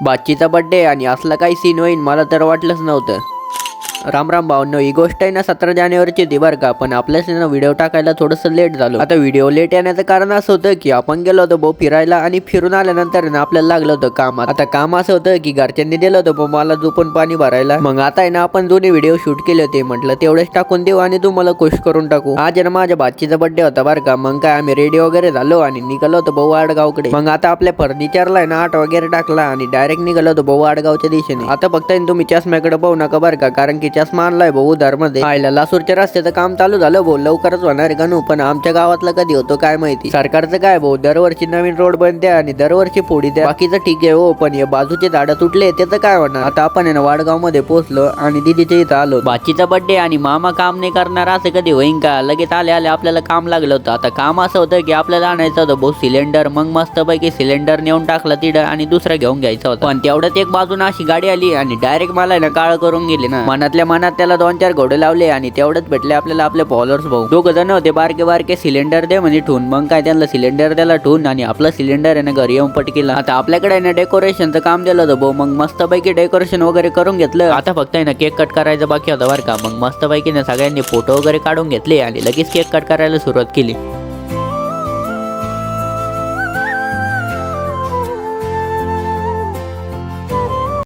बाच्चीचा birthday आणि असला काही सीन होईल मला तर वाटलंच नव्हतं. राम राम भावनो, ही गोष्ट आहे ना 17 जानेवारीची होती बरं का. पण आपल्याच ना व्हिडिओ टाकायला थोडंसं लेट झालं. आता व्हिडिओ लेट येण्याचं कारण असं होतं की आपण गेलो होतो भाऊ फिरायला आणि फिरून आल्यानंतर ना आपल्याला लागलं होतं काम. आता काम असं होतं की घरच्यांनी दिलं होतं भाऊ मला झोपून पाणी भरायला. मग आता आहे ना आपण दोन्ही व्हिडिओ शूट केले होते. म्हटलं तेवढेच टाकून देऊ आणि तुम्हाला खुश करून टाकू. आज ना माझ्या बाच्चीचा बर्थडे होता बरं का. मग काय आम्ही रेडी वगैरे झालो आणि निघालो होतो भाऊ आडगावकडे. मग आता आपल्या फर्निचरला आहे ना 8 वगैरे टाकला आणि डायरेक्ट निघालो होतो भाऊ आडगावच्या दिशेने. आता फक्त तुम्ही चष्म्याकडे पाहू नका बरं का, कारण की चष्मा आणलाय भाऊ मध्ये आयला. लासूरच्या रस्त्याचं काम चालू झालं भाऊ, लवकरच होणार गणू. पण आमच्या गावातला कधी होतो काय माहिती. सरकारचं काय भाऊ, दरवर्षी नवीन रोड बनते आणि दरवर्षी फोडी द्या, बाकीचं ठीक आहे हो. पण हे बाजूचे झाडं तुटले त्याचं काय होणार. आता आपण ना वाडगाव मध्ये पोहोचलो आणि दीदीच्या इथं आलो. बाचीचा बर्थडे आणि मामा काम नाही करणार असं कधी होईन का. लगेच आले आपल्याला काम लागलं होतं. आता काम असं होतं की आपल्याला आणायचं होतं भाऊ सिलेंडर. मग मस्त पैकी सिलेंडर नेऊन टाकला तिथं आणि दुसरा घेऊन घ्यायचा होता. पण तेवढ्यात एक बाजून अशी गाडी आली आणि डायरेक्ट मला ना काळ करून गेली ना. मनातल्या मनात त्याला 2-4 घोडे लावले आणि तेवढंच भेटले आपल्याला आपले फॉलोअर्स भाऊ. 2 जण होते बारके बारके. सिलेंडर दे म्हणजे ठेवून. मग काय त्यांना सिलेंडर द्यायला ठेवून आणि आपलं सिलेंडर आहे ना घरी येऊन पटकीला. आता आपल्याकडे आहे ना डेकोरेशनचं काम दिलं होतं भाऊ. मग मस्त पैकी डेकोरेशन वगैरे करून घेतलं. आता फक्त आहे ना केक कट करायचं बाकी होतं बरं का. मग मस्त पैकी ना सगळ्यांनी फोटो वगैरे काढून घेतले आणि लगेच केक कट करायला सुरुवात केली.